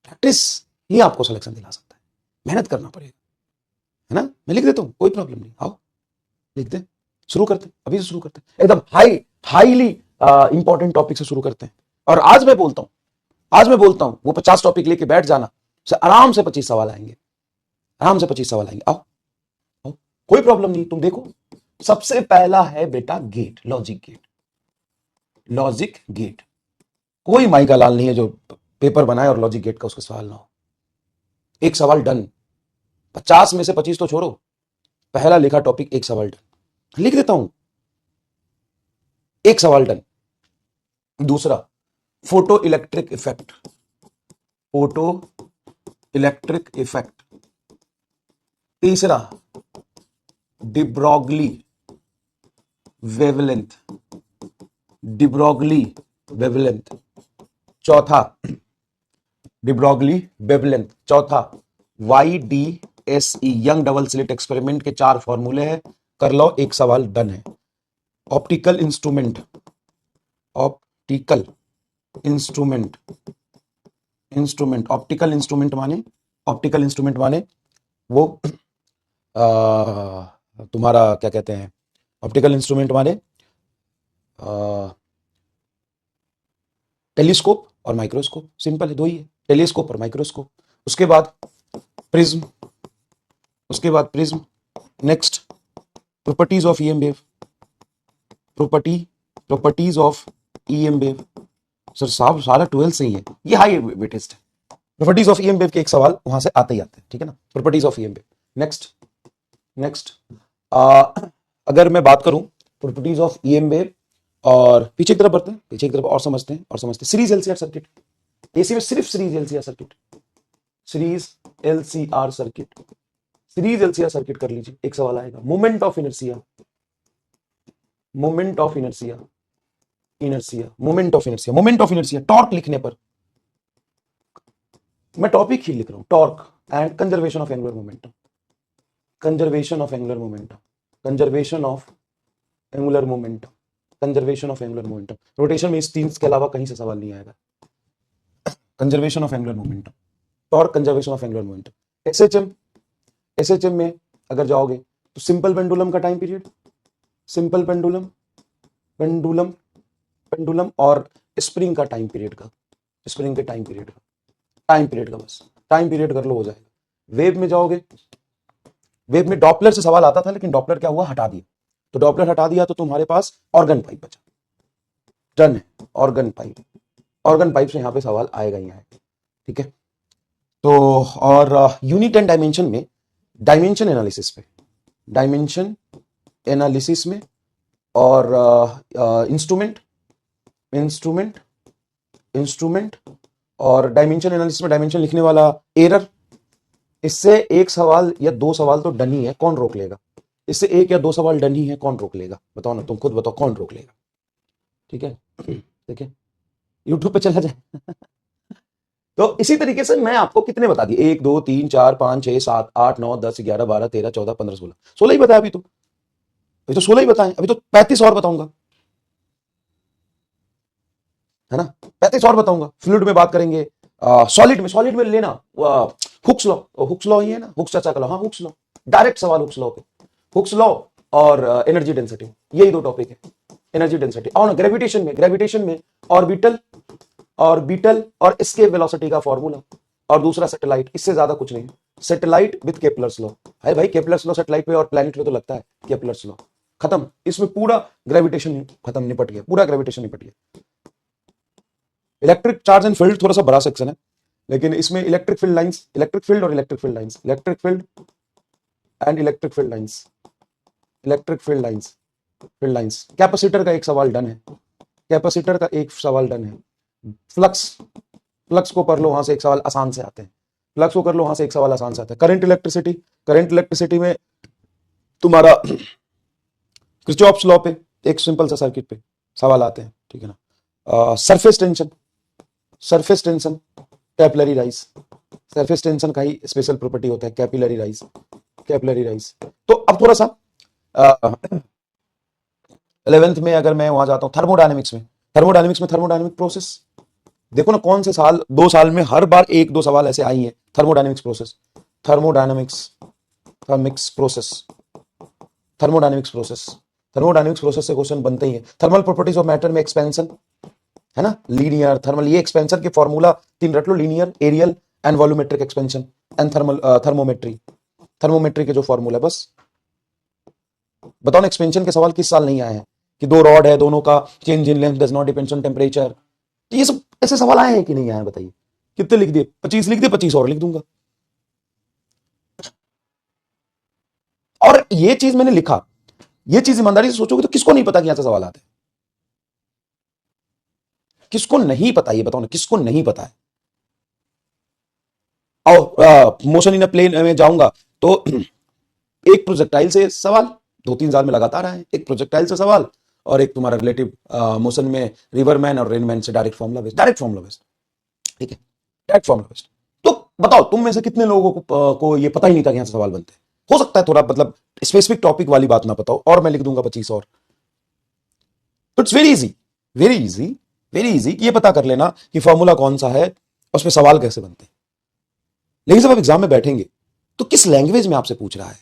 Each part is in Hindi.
प्रैक्टिस ही आपको सिलेक्शन दिला सकता है, मेहनत करना पड़ेगा, है ना। मैं लिख देता हूँ, कोई प्रॉब्लम नहीं, आओ लिख दे, शुरू करते हैं, अभी से शुरू करते हैं, एकदम हाईली इंपॉर्टेंट टॉपिक से शुरू करते हैं। और आज मैं बोलता हूं वो 50 टॉपिक लेके बैठ जाना, आराम से 25 सवाल आएंगे, आराम से 25 सवाल आएंगे। आओ कोई प्रॉब्लम नहीं। तुम देखो, सबसे पहला है बेटा गेट, लॉजिक गेट। कोई माई का लाल नहीं है जो पेपर बनाए और लॉजिक गेट का उसका सवाल ना हो। एक सवाल डन, 50 में से 25 तो छोड़ो, पहला लिखा टॉपिक एक सवाल डन, लिख देता हूं, एक सवाल डन। दूसरा फोटो इलेक्ट्रिक इफेक्ट। तीसरा डिब्रोगली वेवलेंथ। चौथा डिब्रोगली वेवलेंथ। चौथा YDSE young double slit experiment के 4 फॉर्मूले हैं, कर लो, एक सवाल डन है। ऑप्टिकल इंस्ट्रूमेंट माने वो तुम्हारा क्या कहते हैं, ऑप्टिकल इंस्ट्रूमेंट माने टेलीस्कोप और माइक्रोस्कोप, सिंपल है, दो ही है, टेलीस्कोप और माइक्रोस्कोप। उसके बाद prism, next properties of EM wave, properties of EM wave. Sir साहब सारा 12 से ही है, ये हाई वेटेस्ट है। प्रॉपर्टीज ऑफ ईएम वेव के एक सवाल वहां से आते ही आते हैं, ठीक है ना, properties of EM wave. Next अगर मैं बात करूं प्रॉपर्टीज ऑफ ईएम वेव, और पीछे की तरफ बढ़ते हैं, पीछे की तरफ और समझते हैं सीरीज एलसीआर सर्किट। एसी में सिर्फ सीरीज एलसीआर सर्किट कर लीजिए, एक सवाल आएगा, मोमेंट ऑफ इनर्शिया, टॉर्क लिखने पर, मैं टॉपिक ही लिख रहा हूं, torque and conservation of angular momentum, rotation में इस 3 के अलावा कहीं से सवाल नहीं आएगा। Conservation of angular momentum, torque, conservation of angular momentum. SHM में अगर जाओगे तो सिंपल पेंडुलम का टाइम पीरियड, सिंपल पेंडुलम और स्प्रिंग का टाइम पीरियड का, बस टाइम पीरियड कर लो, हो जाएगा। वेव में जाओगे, वेव में डॉपलर से सवाल आता था, लेकिन डॉपलर क्या हुआ, हटा दिया, तो डॉपलर हटा दिया तो तुम्हारे पास ऑर्गन पाइप बचा, डन है, ऑर्गन पाइप से यहां पे सवाल आएगा ही आएगा, ठीक है। तो और यूनिट एंड डायमेंशन में, डायमेंशन एनालिसिस में और इंस्ट्रूमेंट और डायमेंशन एनालिसिस में डायमेंशन लिखने वाला एरर, इससे एक सवाल या 2 सवाल तो डन ही है, कौन रोक लेगा? इससे 1 या 2 सवाल डन ही है, कौन रोक लेगा? बताओ ना, तुम खुद बताओ, कौन रोक लेगा? ठीक है, देखिए यूट्यूब पे चला जाए तो इसी तरीके से मैं आपको कितने बता दिए, 1 2 3 4 5 6 7 8 9 10 11 12 13 14 15 16 ही बताया, अभी तो 16 ही बताए, अभी तो 35 और बताऊंगा, है ना, 35 और बताऊंगा। फ्लूइड में बात करेंगे, सॉलिड में लेना हुक्स लॉ ही है ना, हुक्स चाचा का लॉ, हाँ हुक्स लॉ, डायरेक्ट सवाल हुक्स लॉ और एनर्जी डेंसिटी, यही 2 टॉपिक है, एनर्जी डेंसिटी। और ग्रेविटेशन में ऑर्बिटल और एस्केप वेलोसिटी का फॉर्मूला, और दूसरा सैटेलाइट, इससे ज्यादा कुछ नहीं, सैटेलाइट विद केपलर्स लॉ है भाई, केपलर्स लॉ सैटेलाइट पे और प्लैनेट पे तो लगता है, केपलर्स लॉ खत्म, इसमें पूरा ग्रेविटेशन खत्म, निपट गया, पूरा ग्रेविटेशन निपट गया। इलेक्ट्रिक चार्ज एंड फील्ड थोड़ा सा बड़ा सेक्शन है, लेकिन इसमें इलेक्ट्रिक फील्ड लाइंस, कैपेसिटर का एक सवाल डन है, फ्लक्स को कर लो, वहां से एक सवाल आसान से आते हैं, करंट इलेक्ट्रिसिटी में तुम्हारा किरचॉफ्स लॉ पे एक सिंपल सा सर्किट पे सवाल आते हैं, ठीक है ना। Surface tension capillary rise, surface tension का ही स्पेशल प्रॉपर्टी होता है, कैपिलरी राइज। तो अब थोड़ा सा 11th में अगर मैं वहां जाता हूं थर्मोडायनेमिक्स में थर्मोडायनेमिक प्रोसेस, देखो ना कौन से साल, 2 साल में हर बार एक दो सवाल ऐसे आई हैं। थर्मोडायनेमिक्स प्रोसेस, थर्मोडायनेमिक्स, थर्मिक्स process, thermodynamics process, thermodynamics process से क्वेश्चन बनते ही हैं। थर्मल प्रॉपर्टीज ऑफ मैटर में एक्सपेंशन है ना, लीनियर थर्मल, ये एक्सपेंशन के फॉर्मूला 3 रट लो, linear, areal and volumetric expansion and thermal thermometry, thermometry के जो फॉर्मूला, बस बताओ ना एक्सपेंशन के सवाल किस साल नहीं आए हैं कि दो रॉड है, दोनों का change in length does not depends on temperature. ये सब ऐसे सवाल आए हैं कि नहीं आए बताइए। कितने लिख दिए? 25 लिख दिए, 25 और लिख दूंगा। और ये चीज मैंने लिखा, ये चीज ईमानदारी से सोचोगे तो किसको नहीं पता कि यहां से सवाल आते हैं? किसको नहीं पता ये बताओ ना, किसको नहीं पता है? और मोशन इन अ प्लेन में जाऊंगा तो एक प्रोजेक्टाइल से सवाल 2-3 साल में लगातार आए, एक प्रोजेक्टाइल से सवाल, और एक तुम्हारा रिलेटिव मोशन में रिवरमैन और रेनमैन से direct formula based, direct formula based, ठीक है, डायरेक्ट फॉर्मूला बेस्ड। तो बताओ तुम में से कितने लोगों को ये पता ही नहीं था कि यहां से सवाल बनते हैं? हो सकता है थोड़ा मतलब स्पेसिफिक टॉपिक वाली बात ना पता हो, और मैं लिख दूंगा 25 और। तो it's very easy, very easy, very easy कि ये पता कर लेना कि फॉर्मूला कौन सा है, उस पर सवाल कैसे बनते हैं। लेकिन जब आप एग्जाम में बैठेंगे तो किस लैंग्वेज में आपसे पूछ रहा है,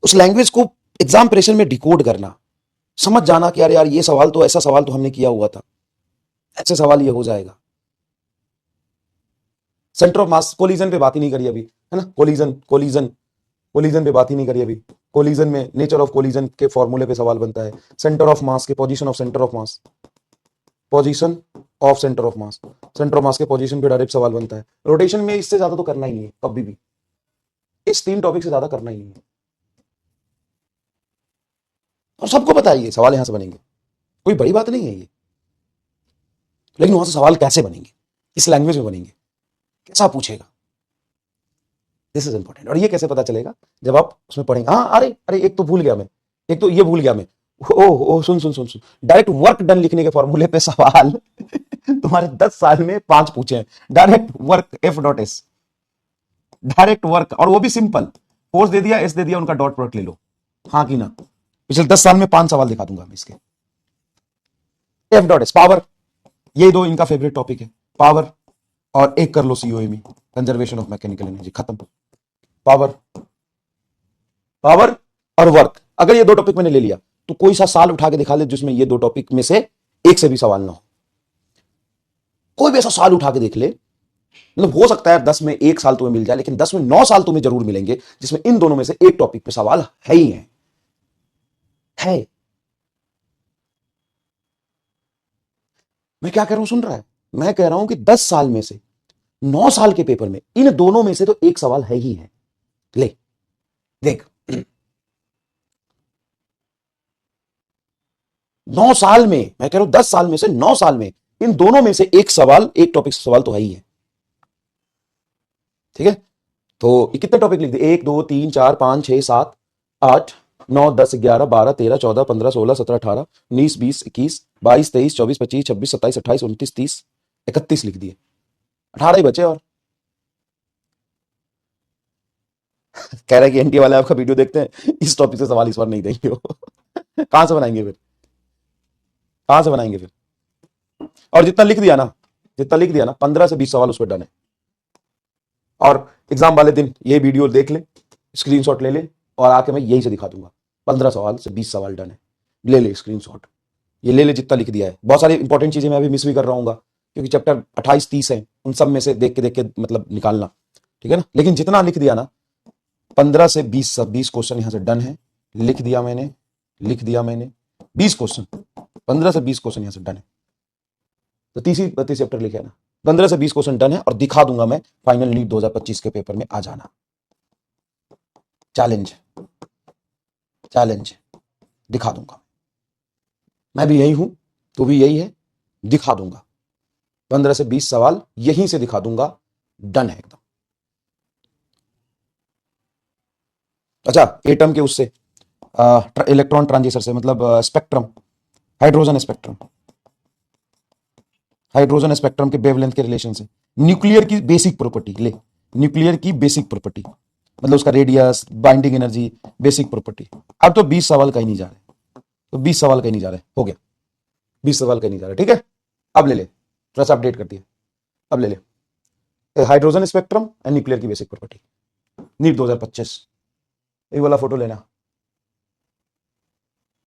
उस लैंग्वेज को एग्जाम प्रेशर में डिकोड करना, समझ जाना कि अरे यार ये सवाल तो, ऐसा सवाल तो हमने किया हुआ था, ऐसे सवाल ये हो जाएगा। सेंटर ऑफ मास, कोलिजन पे बात ही नहीं करी अभी, है ना, कोलिजन कोलिजन कोलिजन पे बात ही नहीं करी अभी। कोलिजन में नेचर ऑफ कोलिजन के फॉर्मूले पे सवाल बनता है, सेंटर ऑफ मास के position of centre of mass, position of centre of mass, centre of mass के पोजीशन पे डायरेक्ट सवाल बनता है। रोटेशन में इससे ज्यादा तो करना ही नहीं है कभी भी, इस 3 टॉपिक से ज्यादा करना ही नहीं है, और सबको पता है ये सवाल यहां से बनेंगे, कोई बड़ी बात नहीं है ये। लेकिन वहां से सवाल कैसे बनेंगे, इस लैंग्वेज में बनेंगे, कैसा पूछेगा, दिस इज इंपॉर्टेंट। और ये कैसे पता चलेगा? जब आप उसमें पढ़ेंगे। हाँ, अरे अरे एक तो भूल गया मैं, एक तो ये भूल गया मैं, ओ सुन सुन सुन सुन, डायरेक्ट वर्क डन लिखने के फॉर्मूले पे सवाल तुम्हारे 10 साल में 5 पूछे हैं। Direct work F dot S, direct work, और वो भी सिंपल, फोर्स दे दिया, एस दे दिया, उनका डॉट प्रोडक्ट ले लो, हाँ कि ना। पिछले 10 साल में 5 सवाल दिखा दूंगा मैं इसके। एफ डॉट एस, पावर, ये दो इनका फेवरेट टॉपिक है, पावर, और एक कर लो सीओएमई, कंजर्वेशन ऑफ मैकेनिकल एनर्जी, खत्म। पावर, पावर और वर्क, अगर ये 2 टॉपिक मैंने ले लिया तो कोई सा साल उठा के दिखा ले जिसमें ये 2 टॉपिक में से एक से भी सवाल ना हो, कोई भी ऐसा साल उठा के देख ले। मतलब हो सकता है 10 में 1 साल तुम्हें मिल जाए, लेकिन 10 में 9 साल तुम्हें जरूर मिलेंगे जिसमें इन दोनों में से एक टॉपिक पे सवाल है ही है। मैं क्या कह रहा हूं, सुन रहा है? मैं कह रहा हूं कि 10 साल में से 9 साल के पेपर में इन दोनों में से तो एक सवाल है ही है। ले देख, 9 साल में, मैं कह रहा हूं 10 साल में से 9 साल में इन दोनों में से एक सवाल, एक टॉपिक से सवाल तो है ही है, ठीक है। तो ये कितने टॉपिक लिख दिए? 1 2 3 4 5 6 7 8 9 10 11 12 13 14 15 16 17 18 19 20 21 22 23 24 25 26 27 28 29 30 31 लिख दिए, 18 ही बचे। और कह रहा है कि एनटीए वाले आपका वीडियो देखते हैं, इस टॉपिक से सवाल इस बार नहीं देंगे वो कहां से बनाएंगे फिर, कहां से बनाएंगे फिर? और जितना लिख दिया ना, जितना लिख दिया ना, 15 से 20 सवाल उस पर डन है। और एग्जाम वाले दिन ये वीडियो देख ले, स्क्रीनशॉट ले ले, और आके मैं यही से दिखा दूंगा 15 सवाल से 20 सवाल डन है। ले ले स्क्रीनशॉट, ये ले ले जितना लिख दिया है। बहुत सारी इंपॉर्टेंट चीजें मैं अभी मिस भी कर रहा हूँ, क्योंकि चैप्टर 28-30 है, उन सब में से देख के मतलब निकालना, ठीक है ना। लेकिन जितना लिख दिया ना, 15 से 20 क्वेश्चन यहां से डन है, लिख दिया मैंने, लिख दिया मैंने 20 क्वेश्चन, 15 से 20 क्वेश्चन यहां से डन है। तो 30-32 चैप्टर लिखे ना, 15 से 20 क्वेश्चन डन है, और दिखा दूंगा मैं फाइनल नीट 2025 के पेपर में आ जाना। चैलेंज, चैलेंज, दिखा दूंगा। मैं भी यही हूं, तो भी यही है, दिखा दूंगा 15 से 20 सवाल यहीं से दिखा दूंगा, डन है एकदम। अच्छा, एटम के उससे, इलेक्ट्रॉन ट्रांजिस्टर से, मतलब spectrum, hydrogen spectrum, hydrogen spectrum के वेवलेंथ के रिलेशन से, न्यूक्लियर की बेसिक प्रॉपर्टी ले, न्यूक्लियर की बेसिक प्रॉपर्टी, मतलब उसका radius, binding energy, basic property. अब तो 20 सवाल कहीं नहीं जा रहे, तो 20 सवाल कहीं नहीं जा रहे, हो गया 20 सवाल कहीं नहीं जा रहे, ठीक है। अब ले ले, थोड़ा सा अपडेट कर दिया। अब ले ले हाइड्रोजन स्पेक्ट्रम एंड न्यूक्लियर की बेसिक प्रॉपर्टी, नीट 2025, ये वाला फोटो लेना।